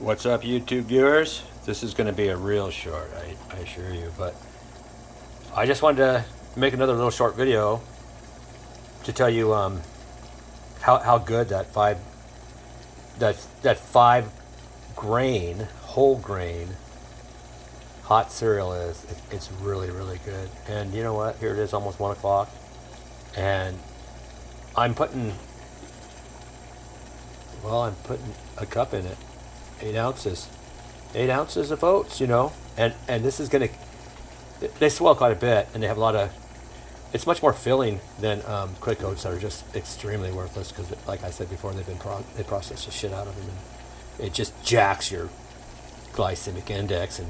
What's up, YouTube viewers? This is going to be a real short, I assure you, but I just wanted to make another little short video to tell you how good that 5 grain whole grain hot cereal is. It's really good. And you know what? Here it is, almost 1 o'clock, and I'm putting a cup in it. 8 ounces. 8 ounces of oats, and this is they swell quite a bit, and they have a lot of, it's much more filling than quick oats that are just extremely worthless because, like I said before, they process the shit out of them, and it just jacks your glycemic index, and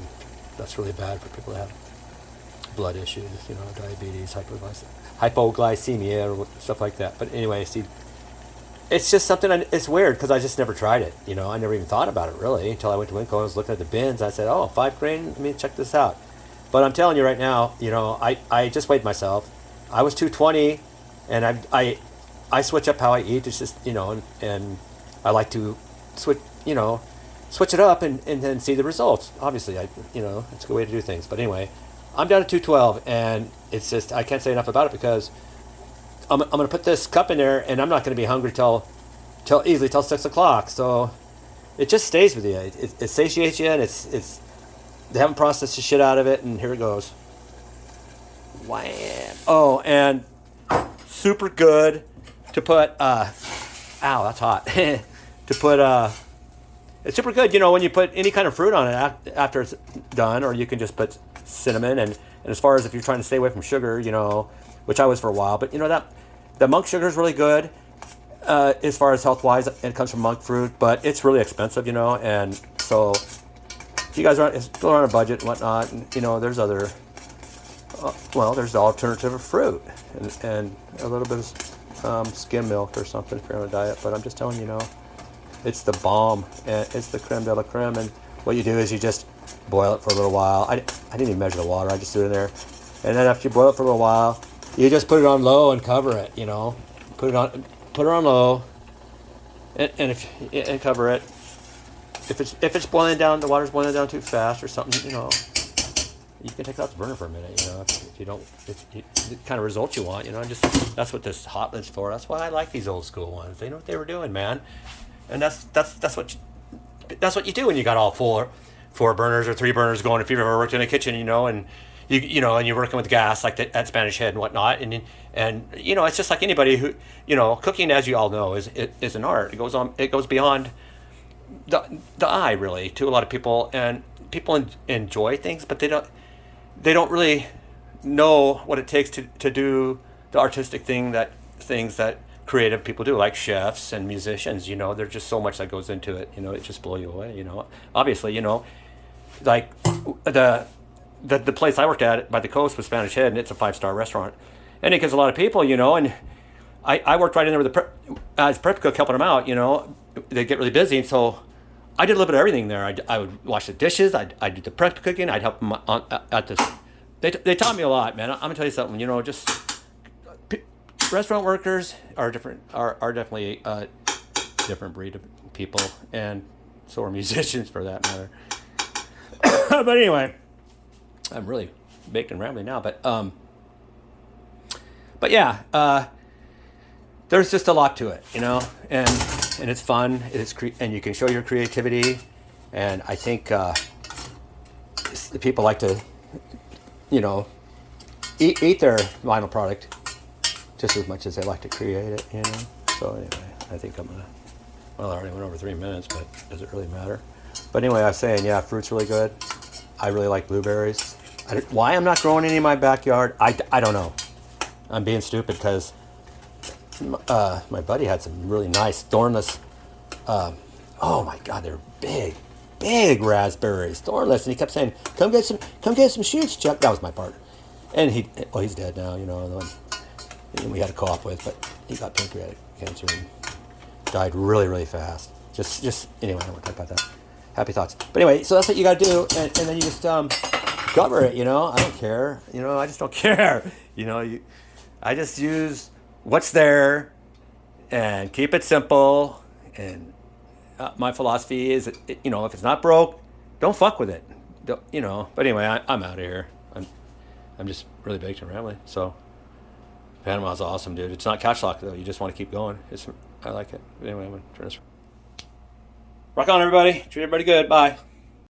that's really bad for people that have blood issues, diabetes, hypoglycemia, or stuff like that. But anyway, see, it's just something, it's weird because I just never tried it. I never even thought about it really until I went to Winco and I was looking at the bins. I said, oh, 5 grain, let me check this out. But I'm telling you right now, I just weighed myself. I was 220, and I switch up how I eat. It's just, and I like to switch it up and then see the results. Obviously, it's a good way to do things. But anyway, I'm down to 212, and it's just, I can't say enough about it because I'm going to put this cup in there, and I'm not going to be hungry till 6 o'clock. So it just stays with you. It satiates you, and it's they haven't processed the shit out of it, and here it goes. Wham! Oh, and super good to put. Ow, that's hot. To put. It's super good, when you put any kind of fruit on it after it's done, or you can just put cinnamon. And as far as if you're trying to stay away from sugar, which I was for a while, but that the monk sugar is really good as far as health wise. It comes from monk fruit, but it's really expensive, and so if you guys are still on a budget and whatnot, and there's other there's the alternative of fruit and a little bit of skim milk or something if you're on a diet. But I'm just telling you, it's the bomb, and it's the creme de la creme. And what you do is you just boil it for a little while. I didn't even measure the water. I just threw it in there, and then after you boil it for a little while, you just put it on low and cover it. Put it on low, and cover it. If it's boiling down, the water's boiling down too fast or something, you can take it off the burner for a minute. If you don't, the kind of results you want, just that's what this hot lid's for. That's why I like these old school ones. They know what they were doing, man. And that's what you do when you got all 4 burners or 3 burners going. If you've ever worked in a kitchen, and and you're working with gas like at Spanish Head and whatnot, and it's just like anybody who, cooking, as you all know, is an art. It goes beyond the eye, really, to a lot of people, and people enjoy things, but they don't really know what it takes to do the artistic things that creative people do, like chefs and musicians. There's just so much that goes into it. It just blows you away. Obviously, like the place I worked at by the coast was Spanish Head, and it's a 5-star restaurant, and it gets a lot of people. And I worked right in there with as prep cook, helping them out. They get really busy, and so I did a little bit of everything there. I would wash the dishes. I'd do the prep cooking. I'd help them at this. They taught me a lot, man. I'm gonna tell you something. Just restaurant workers are different. Are definitely a different breed of people, and so are musicians for that matter. But anyway, I'm really baked and rambling now. But yeah, there's just a lot to it, and it's fun. And you can show your creativity, and I think the people like to, eat their final product just as much as they like to create it, So anyway, I think I already went over 3 minutes, but does it really matter? But anyway, I was saying, yeah, fruit's really good. I really like blueberries. Why I'm not growing any in my backyard, I don't know. I'm being stupid because my buddy had some really nice thornless, oh my God, they're big raspberries, thornless, and he kept saying, come get some shoots, Chuck. That was my part. And he's dead now, the one we had to co-op with, but he got pancreatic cancer and died really fast. Just anyway, I don't want to talk about that. Happy thoughts. But anyway, so that's what you got to do, and then you just cover it. I don't care. I just don't care. I just use what's there and keep it simple, and my philosophy is, you know, if it's not broke, don't fuck with it. Don't, you know. But anyway, I'm out of here. I'm just really baked and rambling. So Panama's awesome, dude. It's not catch lock though. You just want to keep going. I like it. But anyway, I'm gonna turn this. Rock on, everybody. Treat everybody good. Bye.